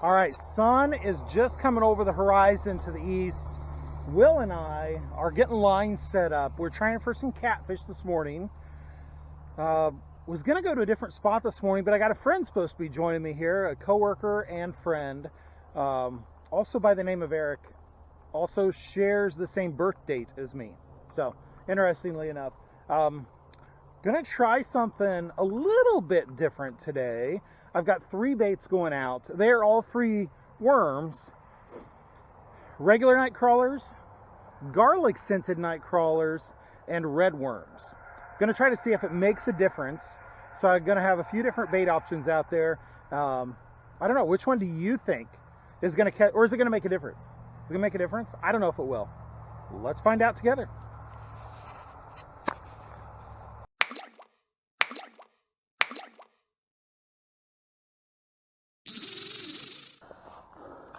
All right, sun is just coming over the horizon to the east. Will and I are getting lines set up. We're trying for some catfish this morning. Was gonna go to a different spot this morning, but I got a friend supposed to be joining me here, a coworker and friend, also by the name of Eric, also shares the same birth date as me. So, interestingly enough, gonna try something a little bit different today. I've got 3 baits going out. They're all 3 worms. Regular night crawlers, garlic scented night crawlers, and red worms. Gonna try to see if it makes a difference. So I'm gonna have a few different bait options out there. I don't know, which one do you think is gonna catch, or is it gonna make a difference? Is it gonna make a difference? I don't know if it will. Let's find out together.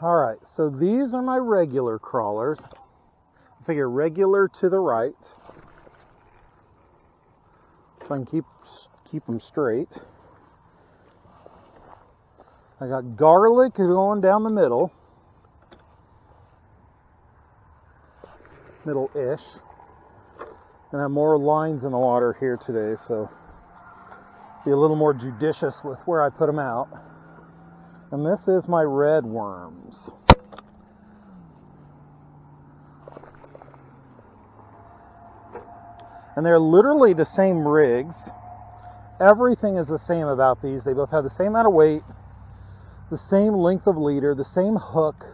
All right, so these are my regular crawlers. I figure regular to the right, so I can keep them straight. I got garlic going down the middle-ish. And I have more lines in the water here today, so be a little more judicious with where I put them out. And this is my red worms. And they're literally the same rigs. Everything is the same about these. They both have the same amount of weight, the same length of leader, the same hook,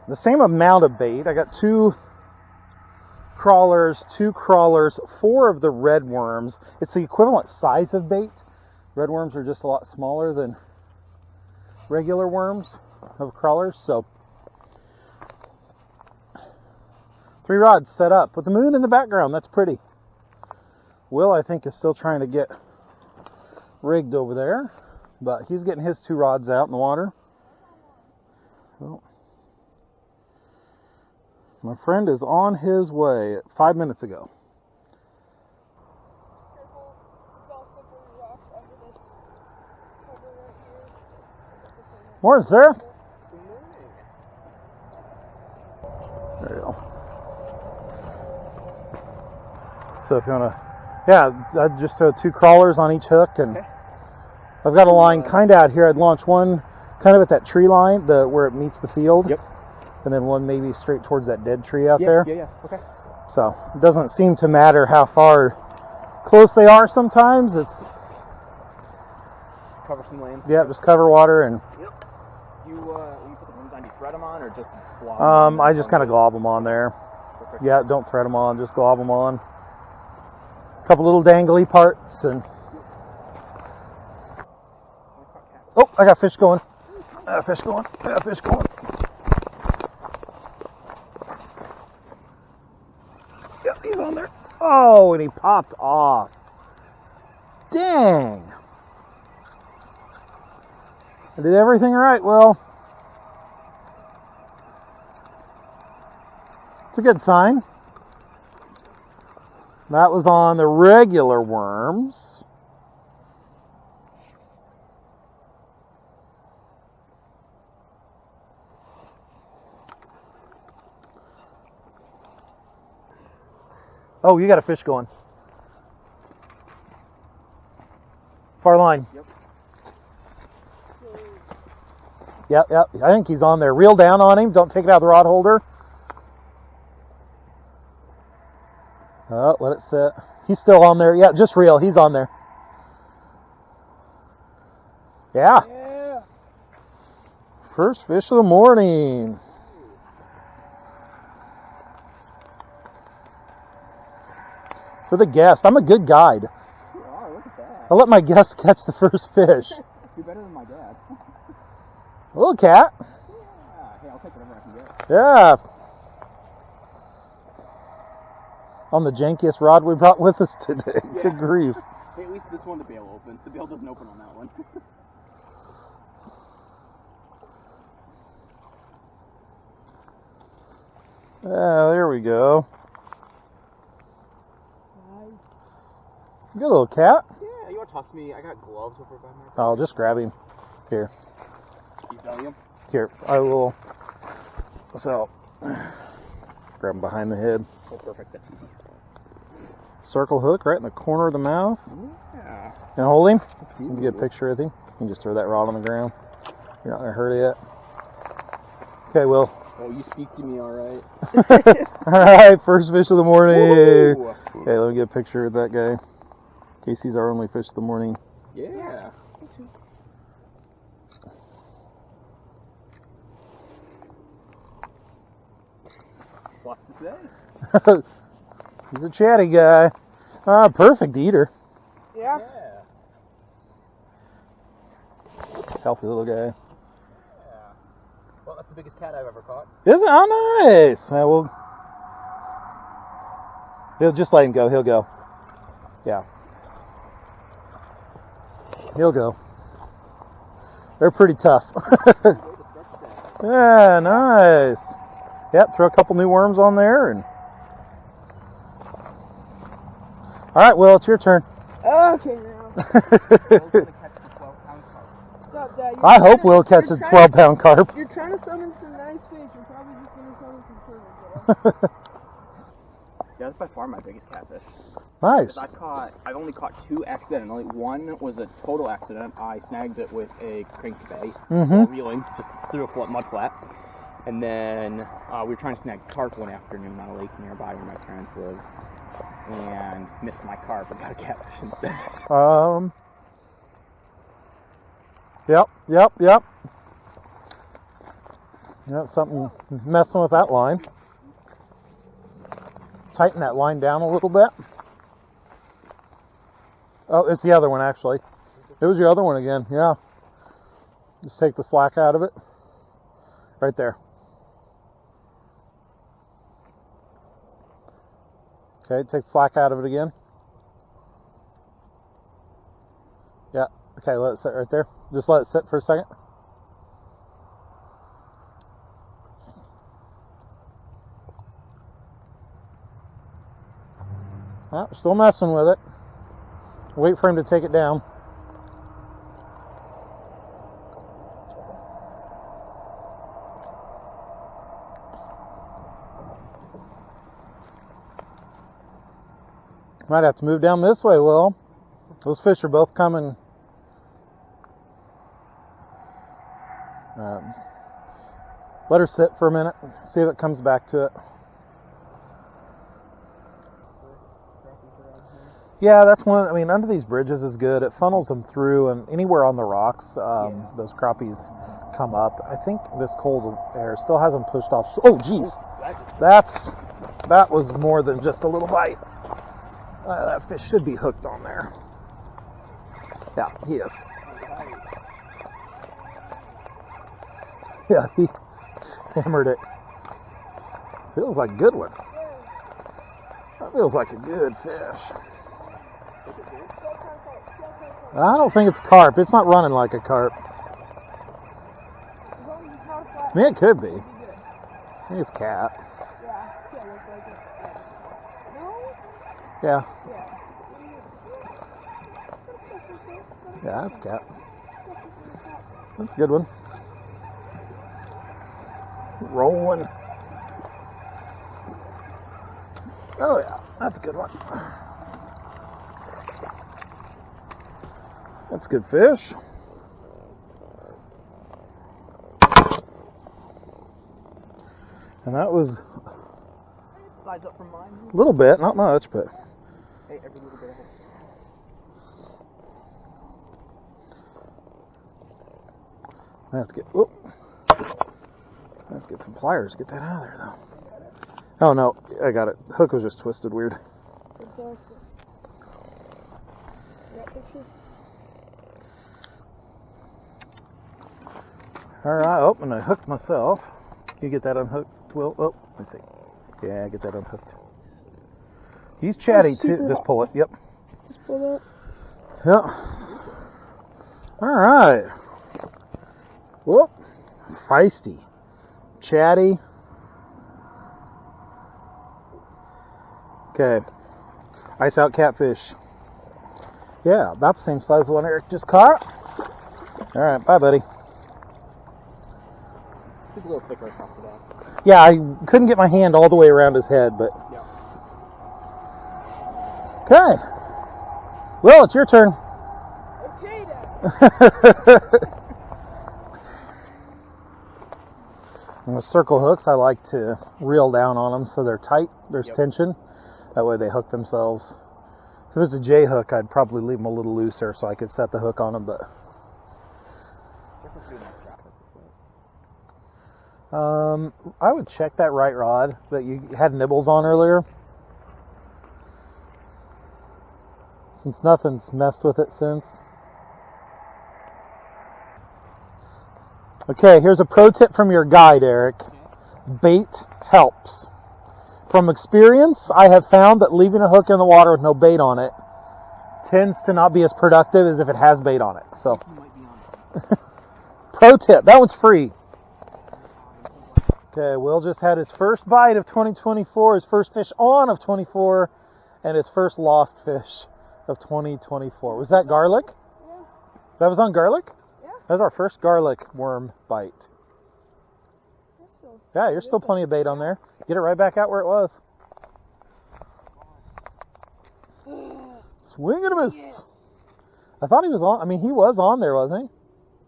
the same amount of bait. I got 2 crawlers, 4 of the red worms. It's the equivalent size of bait. Red worms are just a lot smaller than regular worms of crawlers. So 3 rods set up with the moon in the background. That's pretty. Will, I think, is still trying to get rigged over there, but he's getting his 2 rods out in the water. Well, my friend is on his way 5 minutes ago. Careful, it's all slippery rocks under this cover right here. Morning, Sarah. Good morning. There you go. So if you want to, yeah, I just throw 2 crawlers on each hook, and okay. I've got a line kind of out here. I'd launch one kind of at that tree line, where it meets the field. Yep. And then one maybe straight towards that dead tree out there. Yeah, okay. So it doesn't seem to matter how far close they are sometimes. It's cover some land. Yeah, just cover water and. Yep. When you put the worms on, do you thread them on or just glob them on? I just kind of glob them on there. Perfect. Yeah, don't thread them on, just glob them on. A couple little dangly parts and. Oh, I got fish going. I got fish going. Yep, he's on there. Oh, and he popped off. Dang. I did everything right, Will. It's a good sign. That was on the regular worms. Oh, you got a fish going. Far line. Yep. Yep. I think he's on there. Reel down on him. Don't take it out of the rod holder. Oh, let it sit. He's still on there. Yeah, just reel. He's on there. Yeah. First fish of the morning. For the guest. I'm a good guide. You are, look at that. I let my guests catch the first fish. You're better than my dad. A little cat. Yeah. Hey, I'll take whatever I can get. Yeah. On the jankiest rod we brought with us today. Yeah. Good grief. Hey, at least this one the bail opens. The bail doesn't open on that one. There we go. Good little cat. Yeah, you want to toss me? I got gloves over by my. I'll just grab him. Here. You belly him? Here, I will. So, grab him behind the head. Oh, perfect. That's easy. Circle hook right in the corner of the mouth. Yeah. And hold him. Dude. You can get a picture with him. You can just throw that rod on the ground. You're not going to hurt it yet. Okay, Will. Oh, you speak to me, all right. All right, first fish of the morning. Woo! Okay, let me get a picture of that guy. Casey's our only fish of the morning. Yeah. There's lots to say. He's a chatty guy. Ah, perfect eater. Yeah. Healthy little guy. Yeah. Well, that's the biggest cat I've ever caught. Is it? Oh, nice. Well, he'll just let him go. He'll go. Yeah. He'll go. They're pretty tough. Yeah, nice. Yep, throw a couple new worms on there. And all right, Will, it's your turn. Okay, now. Stop that. I hope Will catches a 12-pound carp. You're trying to summon some nice fish. You're probably just going to summon some turtles. Yeah, that's by far my biggest catfish. Nice. I've only caught 2 accidentally. One was a total accident. I snagged it with a crankbait while reeling, just through a mud flat. And then we were trying to snag carp one afternoon on a lake nearby where my parents live, and missed my carp and got a catfish instead. Yep. Yeah, something messing with that line. Tighten that line down a little bit. Oh, it's the other one, actually. It was your other one again, yeah. Just take the slack out of it. Right there. Okay, take the slack out of it again. Yeah, okay, let it sit right there. Just let it sit for a second. Oh, still messing with it. Wait for him to take it down. Might have to move down this way, Will. Those fish are both coming. Let her sit for a minute. See if it comes back to it. Yeah, that's one. I mean, under these bridges is good. It funnels them through, and anywhere on the rocks, those crappies come up. I think this cold air still hasn't pushed off. Oh, geez, that was more than just a little bite. That fish should be hooked on there. Yeah, he is. Yeah, he hammered it. Feels like a good one. That feels like a good fish. I don't think it's carp. It's not running like a carp. I mean, it could be. I think it's cat. Yeah. Yeah, that's cat. That's a good one. Rolling. Oh yeah, that's a good one. That's good fish. And that was Size up from mine. a little bit, not much, but Hey, every little bit of it. I have to get. Whoop. I have to get some pliers to get that out of there, though. Oh no, I got it. The hook was just twisted weird. Fantastic. That picture? All right. Oh, and I hooked myself. Can you get that unhooked, Will? Oh, let's see. Yeah, get that unhooked. He's chatty too. Just pull it. Yep. Just pull that. Yep. All right. Whoop. Feisty. Chatty. Okay. Ice out catfish. Yeah, about the same size as the one Eric just caught. All right. Bye, buddy. He's a little thicker across the back. Yeah, I couldn't get my hand all the way around his head, but. Yeah. Okay. Will, it's your turn. Okay, Dad. And with circle hooks, I like to reel down on them so they're tight. There's tension. That way they hook themselves. If it was a J hook, I'd probably leave them a little looser so I could set the hook on them. But I would check that right rod that you had nibbles on earlier. Since nothing's messed with it since. Okay, here's a pro tip from your guide, Eric. Bait helps. From experience, I have found that leaving a hook in the water with no bait on it tends to not be as productive as if it has bait on it. So, pro tip, that one's free. Okay, Will just had his first bite of 2024, his first fish on of 24, and his first lost fish of 2024. Was that garlic? Yeah. That was on garlic? Yeah. That was our first garlic worm bite. Yeah, you're still plenty of bait on there. Get it right back out where it was. Swing and a miss. Yeah. I thought he was on. I mean, he was on there, wasn't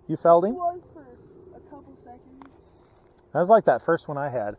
he? You felled He him? was for a couple seconds. That was like that first one I had.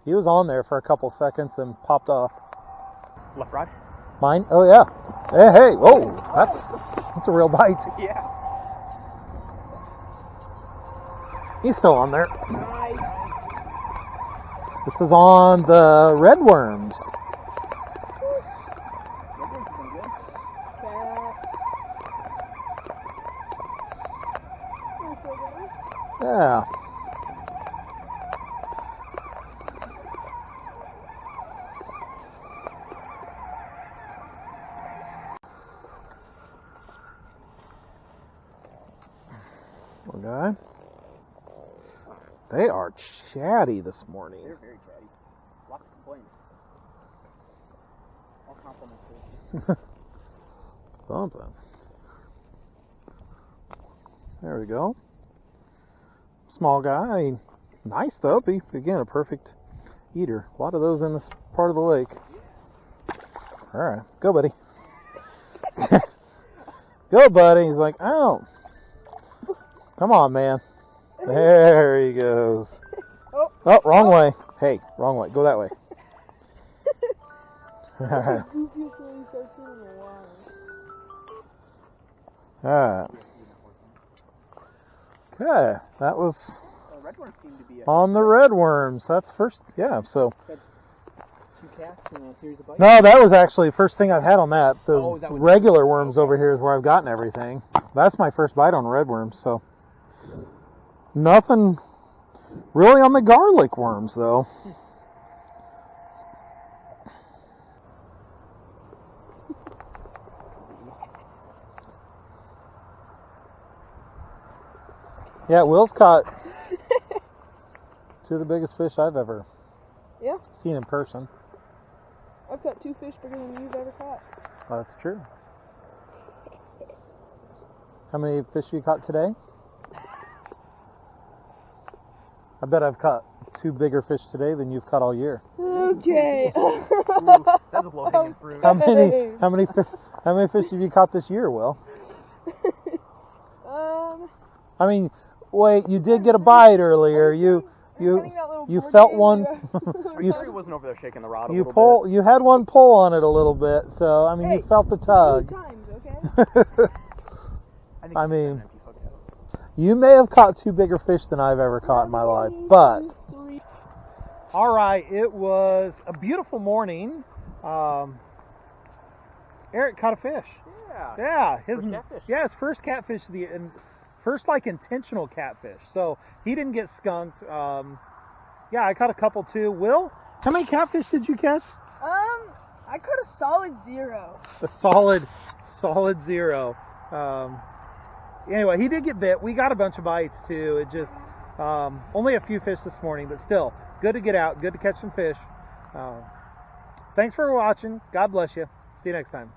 He was on there for a couple seconds and popped off. Left rod? Mine? Oh, yeah. Hey, whoa. That's a real bite. Yeah. He's still on there. Nice. This is on the red worms. Yeah. Okay. They are chatty this morning. They're very chatty. Lots of complaints. All compliments too. Something. There we go. Small guy. Nice though. Be again a perfect eater. A lot of those in this part of the lake. All right, go, buddy. Go, buddy. He's like, oh, come on, man. There he goes. Oh, wrong way. Hey, wrong way. Go that way. All right. Goofiest release I've seen in a while. All right. Okay, that was Red worms seem to be on the red worms. That's first, yeah. So 2 cats and a series of bites. no, that was actually the first thing I've had on that. The Oh, is that what- regular worms over here is where I've gotten everything. That's my first bite on red worms. So nothing really on the garlic worms though. Yeah, Will's caught 2 of the biggest fish I've ever Yeah. seen in person. I've caught 2 fish bigger than you've ever caught. That's true. How many fish you caught today? I bet I've caught 2 bigger fish today than you've caught all year. Okay. That's a low-hanging fruit. How many fish have you caught this year, Will? I mean, wait, you did get a bite earlier. You felt one. He wasn't over there shaking the rod a You little bit. you had one pull on it a little bit. So I mean, you felt the tug. Times, okay? I mean, you may have caught 2 bigger fish than I've ever caught in my life, but. All right, it was a beautiful morning. Eric caught a fish. Yeah, his first catfish, first like intentional catfish. So he didn't get skunked. Yeah, I caught a couple too. Will, how many catfish did you catch? I caught a solid 0. A solid 0. Anyway, he did get bit. We got a bunch of bites too. It just only a few fish this morning, but still good to get out, good to catch some fish. Thanks for watching. God bless you. See you next time.